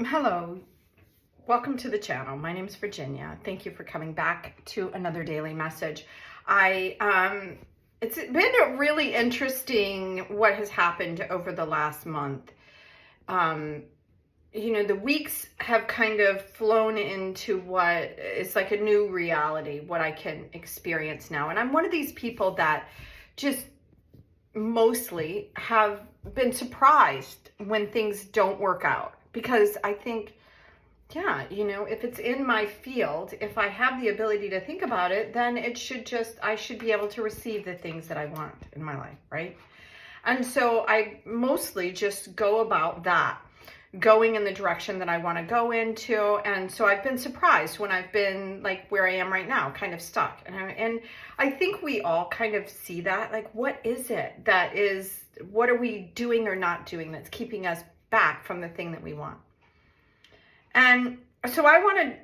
Hello, welcome to the channel. My name is Virginia. Thank you for coming back to another daily message. It's been really interesting what has happened over the last month. The weeks have kind of flown into what is like a new reality, what I can experience now. And I'm one of these people that just mostly have been surprised when things don't work out. Because I think, if it's in my field, if I have the ability to think about it, then I should be able to receive the things that I want in my life, right? And so I mostly just go about that, going in the direction that I want to go into. And so I've been surprised when I've been like where I am right now, kind of stuck. And I think we all kind of see that, like, what are we doing or not doing that's keeping us back from the thing that we want? And so I want to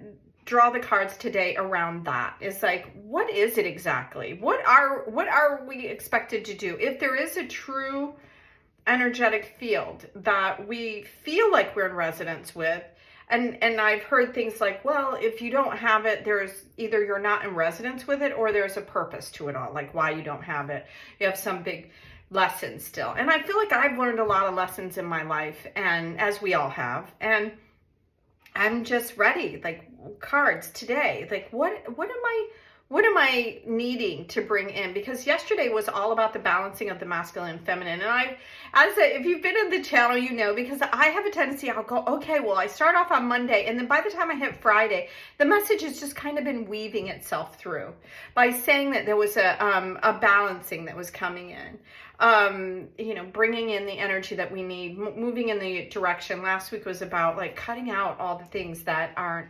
draw the cards today around that. It's like, what is it exactly? What are we expected to do? If there is a true energetic field that we feel like we're in resonance with, and I've heard things like, well, if you don't have it, there's either you're not in resonance with it or there's a purpose to it all, like why you don't have it. You have some big lessons still. And I feel like I've learned a lot of lessons in my life, and as we all have, and I'm just ready, like cards today. Like what am I needing to bring in? Because yesterday was all about the balancing of the masculine and feminine. And if you've been in the channel, you know, because I have a tendency, I'll go, okay, well, I start off on Monday, and then by the time I hit Friday, the message has just kind of been weaving itself through by saying that there was a balancing that was coming in. Bringing in the energy that we need, moving in the direction. Last week was about like cutting out all the things that aren't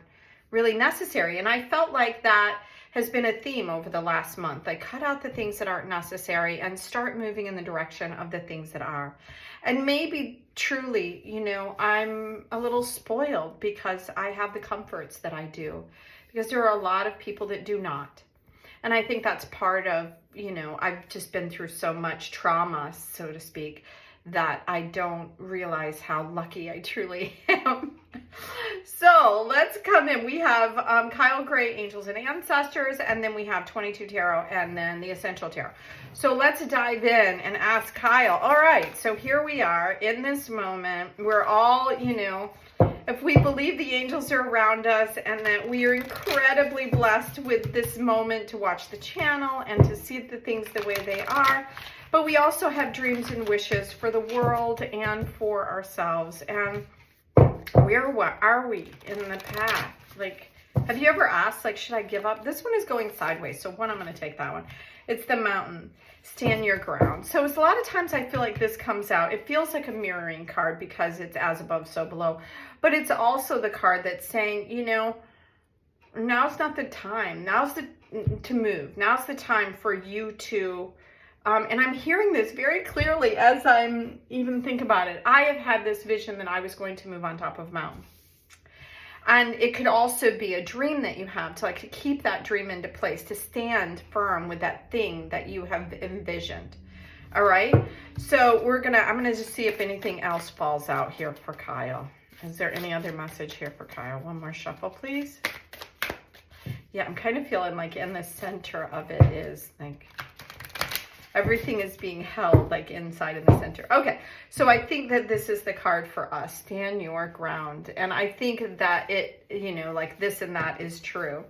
really necessary. And I felt like that has been a theme over the last month. Like, cut out the things that aren't necessary and start moving in the direction of the things that are. And maybe truly, I'm a little spoiled because I have the comforts that I do, because there are a lot of people that do not. And I think that's part of, I've just been through so much trauma, so to speak, that I don't realize how lucky I truly am. So let's come in. We have Kyle Gray, Angels and Ancestors, and then we have 22 Tarot, and then the Essential Tarot. So let's dive in and ask Kyle. All right, so here we are in this moment. We're all, if we believe the angels are around us and that we are incredibly blessed with this moment to watch the channel and to see the things the way they are, but we also have dreams and wishes for the world and for ourselves. And where are we in the path? Like, have you ever asked, like, should I give up? This one is going sideways, so I'm going to take that one. It's the Mountain. Stand your ground. So it's a lot of times I feel like this comes out. It feels like a mirroring card because it's as above, so below. But it's also the card that's saying, now's not the time. To move. Now's the time for you to, and I'm hearing this very clearly as I'm even think about it. I have had this vision that I was going to move on top of a mountain. And it could also be a dream that you have to keep that dream into place, to stand firm with that thing that you have envisioned. All right. So I'm going to just see if anything else falls out here for Kyle. Is there any other message here for Kyle? One more shuffle, please. Yeah, I'm kind of feeling like in the center of it is like everything is being held like inside in the center. Okay, so I think that this is the card for us. Stand your ground. And I think that it, like this and that is true.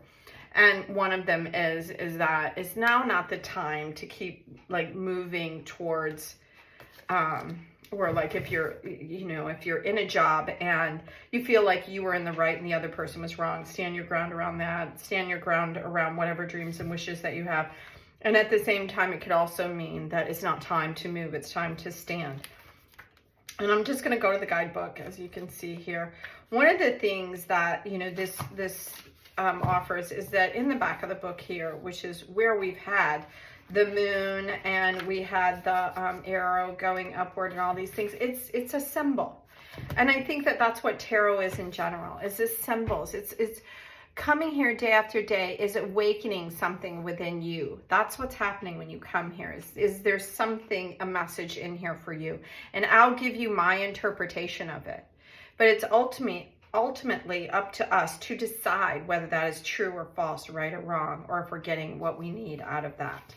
And one of them is that it's now not the time to keep like moving towards, or like if you're in a job and you feel like you were in the right and the other person was wrong, stand your ground around that. Stand your ground around whatever dreams and wishes that you have. And at the same time, it could also mean that it's not time to move. It's time to stand. And I'm just going to go to the guidebook, as you can see here. One of the things that, this offers is that in the back of the book here, which is where we've had the moon and we had the arrow going upward and all these things, it's a symbol. And I think that that's what tarot is in general, is this symbols. It's coming here day after day is awakening something within you. That's what's happening when you come here. Is there something, a message in here for you? And I'll give you my interpretation of it. But it's ultimately up to us to decide whether that is true or false, right or wrong, or if we're getting what we need out of that.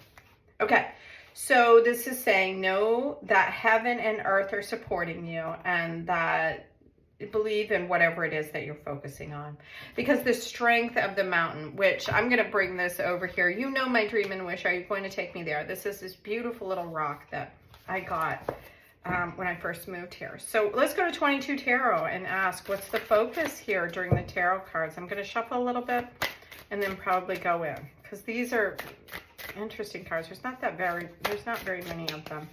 Okay, so this is saying know that heaven and earth are supporting you, and that believe in whatever it is that you're focusing on, because the strength of the mountain, which I'm going to bring this over here. You know my dream and wish. Are you going to take me there? This is this beautiful little rock that I got when I first moved here. So let's go to 22 Tarot and ask, what's the focus here during the tarot cards? I'm going to shuffle a little bit and then probably go in, because these are interesting cards. There's not very many of them.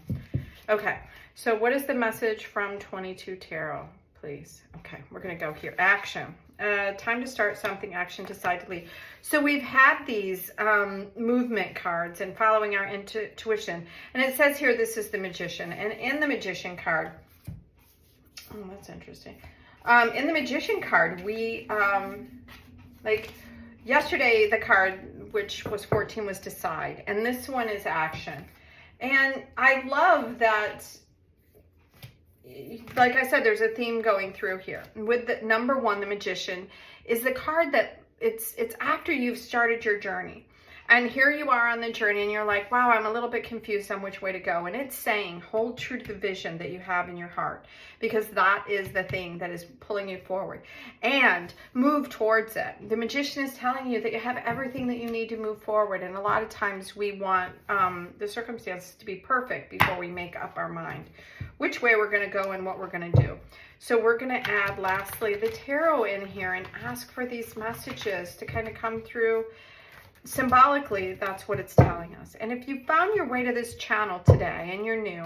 Okay, so what is the message from 22 Tarot, please? Okay, we're going to go here. Action. Time to start something, action, decidedly. So we've had these movement cards and following our intuition. And it says here, this is the Magician. And in the Magician card, oh, that's interesting. In the Magician card, we, like yesterday, the card, which was 14, was decide. And this one is action. And I love that, like I said, there's a theme going through here. With the number 1, the Magician, is the card that it's after you've started your journey. And here you are on the journey and you're like, wow, I'm a little bit confused on which way to go. And it's saying, hold true to the vision that you have in your heart, because that is the thing that is pulling you forward, and move towards it. The Magician is telling you that you have everything that you need to move forward. And a lot of times we want the circumstances to be perfect before we make up our mind which way we're going to go and what we're going to do. So we're going to add, lastly, the tarot in here and ask for these messages to kind of come through symbolically. That's what it's telling us. And if you found your way to this channel today and you're new,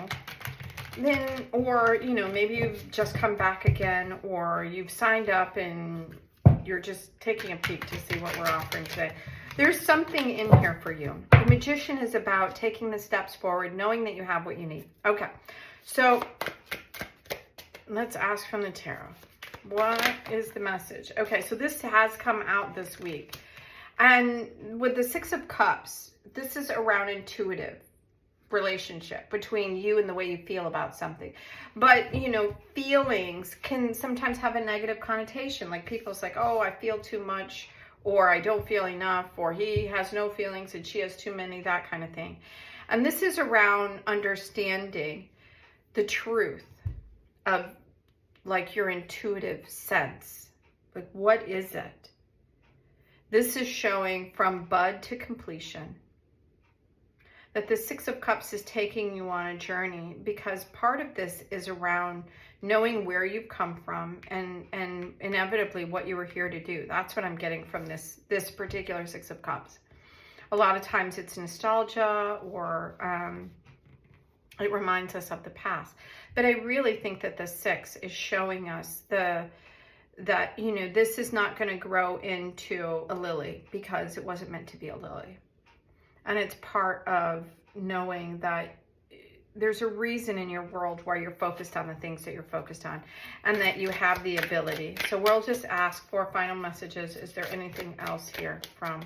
then, or, you know, maybe you've just come back again, or you've signed up and you're just taking a peek to see what we're offering today, there's something in here for you. The Magician is about taking the steps forward, knowing that you have what you need. Okay, so let's ask from the tarot. What is the message? Okay, so this has come out this week. And with the 6 of Cups, this is around intuitive relationship between you and the way you feel about something. But, you know, feelings can sometimes have a negative connotation. Like people's like, oh, I feel too much, or I don't feel enough, or he has no feelings and she has too many, that kind of thing. And this is around understanding the truth of like your intuitive sense. Like, what is it? This is showing from bud to completion. That the 6 of Cups is taking you on a journey, because part of this is around knowing where you've come from and inevitably what you were here to do. That's what I'm getting from this particular 6 of Cups. A lot of times it's nostalgia, or it reminds us of the past. But I really think that the 6 is showing us that, you know, this is not going to grow into a lily because it wasn't meant to be a lily. And it's part of knowing that there's a reason in your world where you're focused on the things that you're focused on, and that you have the ability. So we'll just ask for final messages. Is there anything else here from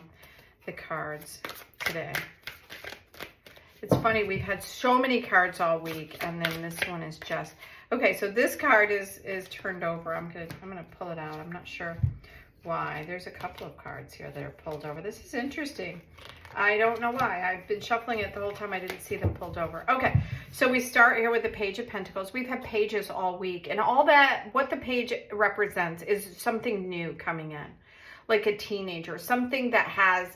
the cards today? It's funny, we've had so many cards all week, and then this one is just... Okay, so this card is turned over. I'm gonna pull it out. I'm not sure why. There's a couple of cards here that are pulled over. This is interesting. I don't know why. I've been shuffling it the whole time. I didn't see them pulled over. Okay, so we start here with the Page of Pentacles. We've had pages all week, and all that, what the page represents is something new coming in, like a teenager, something that has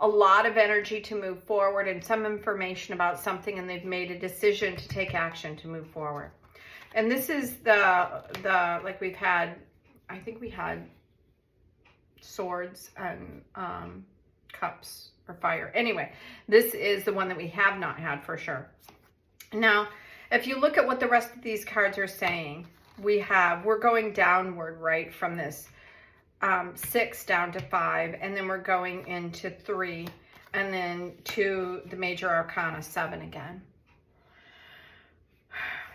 a lot of energy to move forward and some information about something, and they've made a decision to take action to move forward. And this is the like we've had, I think we had swords and cups or fire. Anyway, this is the one that we have not had for sure. Now, if you look at what the rest of these cards are saying, we're going downward, right, from this 6 down to 5, and then we're going into 3, and then to the major arcana 7 again.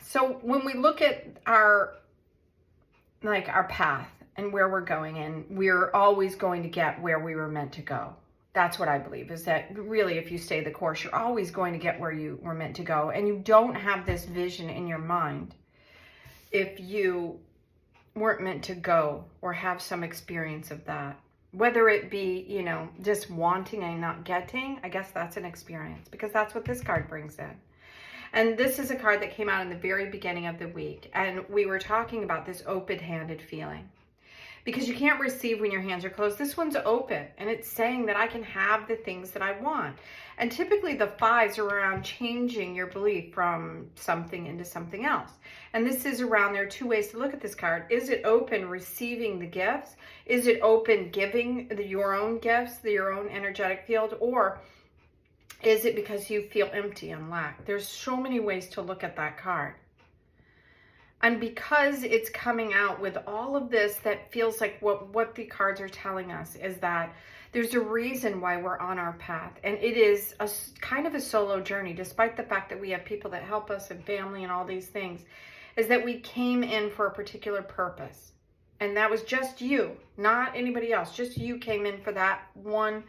So when we look at our path and where we're going, and we're always going to get where we were meant to go. That's what I believe, is that really if you stay the course, you're always going to get where you were meant to go. And you don't have this vision in your mind if you weren't meant to go or have some experience of that. Whether it be, you know, just wanting and not getting, I guess that's an experience, because that's what this card brings in. And this is a card that came out in the very beginning of the week. And we were talking about this open-handed feeling. Because you can't receive when your hands are closed. This one's open, and it's saying that I can have the things that I want. And typically the fives are around changing your belief from something into something else. And this is around, there are two ways to look at this card. Is it open receiving the gifts? Is it open giving your own gifts, your own energetic field? Or is it because you feel empty and lack? There's so many ways to look at that card. And because it's coming out with all of this, that feels like what the cards are telling us is that there's a reason why we're on our path. And it is a kind of a solo journey, despite the fact that we have people that help us and family and all these things, is that we came in for a particular purpose. And that was just you, not anybody else. Just you came in for that one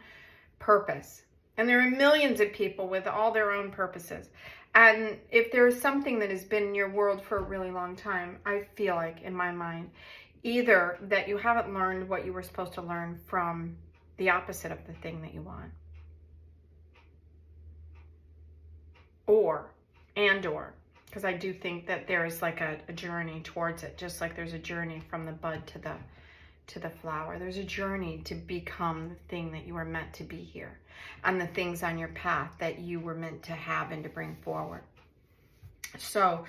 purpose. And there are millions of people with all their own purposes. And if there's something that has been in your world for a really long time, I feel like, in my mind, either that you haven't learned what you were supposed to learn from the opposite of the thing that you want. Or, because I do think that there is like a journey towards it, just like there's a journey from the bud to the flower. There's a journey to become the thing that you were meant to be here, and the things on your path that you were meant to have and to bring forward. So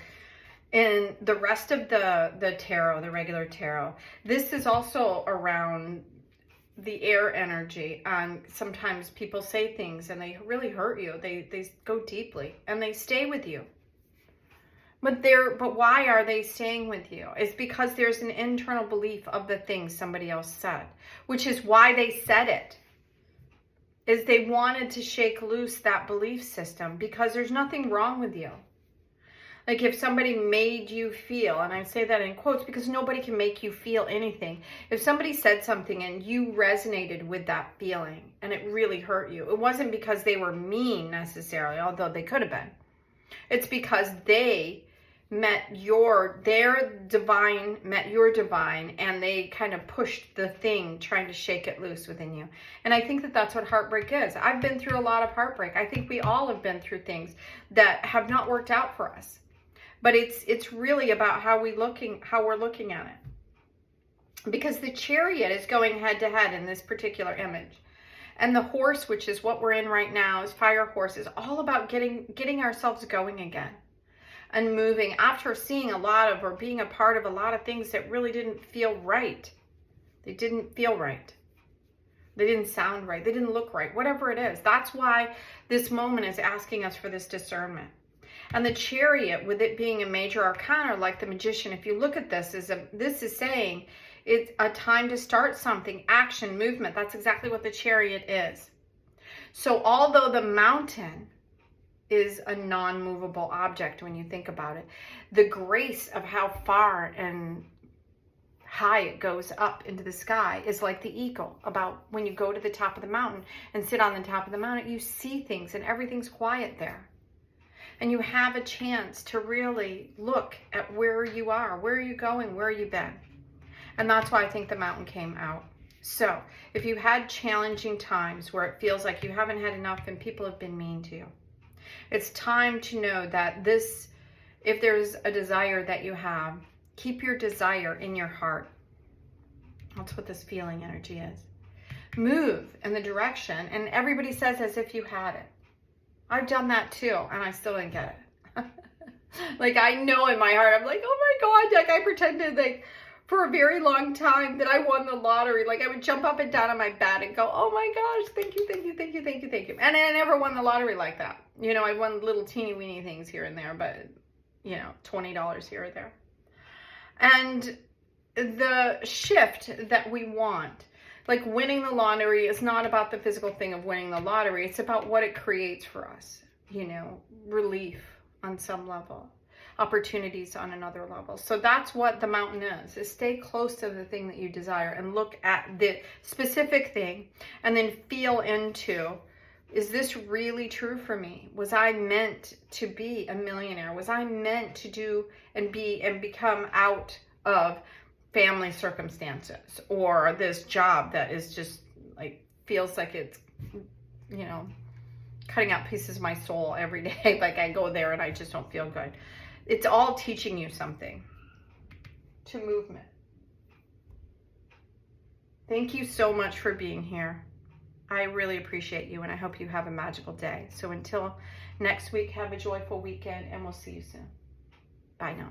in the rest of the tarot, the regular tarot, this is also around the air energy. And sometimes people say things and they really hurt you. They go deeply and they stay with you. But why are they staying with you? It's because there's an internal belief of the things somebody else said, which is why they said it. Is they wanted to shake loose that belief system, because there's nothing wrong with you. Like if somebody made you feel, and I say that in quotes because nobody can make you feel anything. If somebody said something and you resonated with that feeling and it really hurt you, it wasn't because they were mean necessarily, although they could have been. It's because they their divine met your divine, and they kind of pushed the thing, trying to shake it loose within you. And I think that that's what heartbreak is. I've been through a lot of heartbreak. I think we all have been through things that have not worked out for us. But it's really about how we're looking at it. Because the Chariot is going head to head in this particular image. And the horse, which is what we're in right now, is Fire Horse, is all about getting ourselves going again. And moving after seeing a lot of, or being a part of a lot of things that really didn't feel right. They didn't feel right. They didn't sound right. They didn't look right. Whatever it is. That's why this moment is asking us for this discernment. And the Chariot, with it being a major arcana, like the Magician, if you look at this, this is saying it's a time to start something, action, movement. That's exactly what the Chariot is. So although the Mountain is a non-movable object when you think about it, the grace of how far and high it goes up into the sky is like the eagle. About when you go to the top of the mountain and sit on the top of the mountain, you see things and everything's quiet there. And you have a chance to really look at where you are, where are you going, where have you been? And that's why I think the Mountain came out. So if you had challenging times where it feels like you haven't had enough and people have been mean to you, it's time to know that if there's a desire that you have, keep your desire in your heart. That's what this feeling energy is. Move in the direction, and everybody says as if you had it. I've done that too, and I still didn't get it. Like, I know in my heart, I'm like, oh my God, like I pretended like for a very long time that I won the lottery. Like I would jump up and down on my bed and go, oh my gosh, thank you, thank you, thank you, thank you, thank you. And I never won the lottery like that. You know, I won little teeny weeny things here and there, but you know, $20 here or there. And the shift that we want, like winning the lottery, is not about the physical thing of winning the lottery. It's about what it creates for us. You know, relief on some level, opportunities on another level. So that's what the Mountain is stay close to the thing that you desire and look at the specific thing and then feel into, is this really true for me? Was I meant to be a millionaire? Was I meant to do and become out of family circumstances, or this job that is just like, feels like it's, you know, cutting out pieces of my soul every day. Like I go there and I just don't feel good. It's all teaching you something. To movement. Thank you so much for being here. I really appreciate you, and I hope you have a magical day. So until next week, have a joyful weekend, and we'll see you soon. Bye now.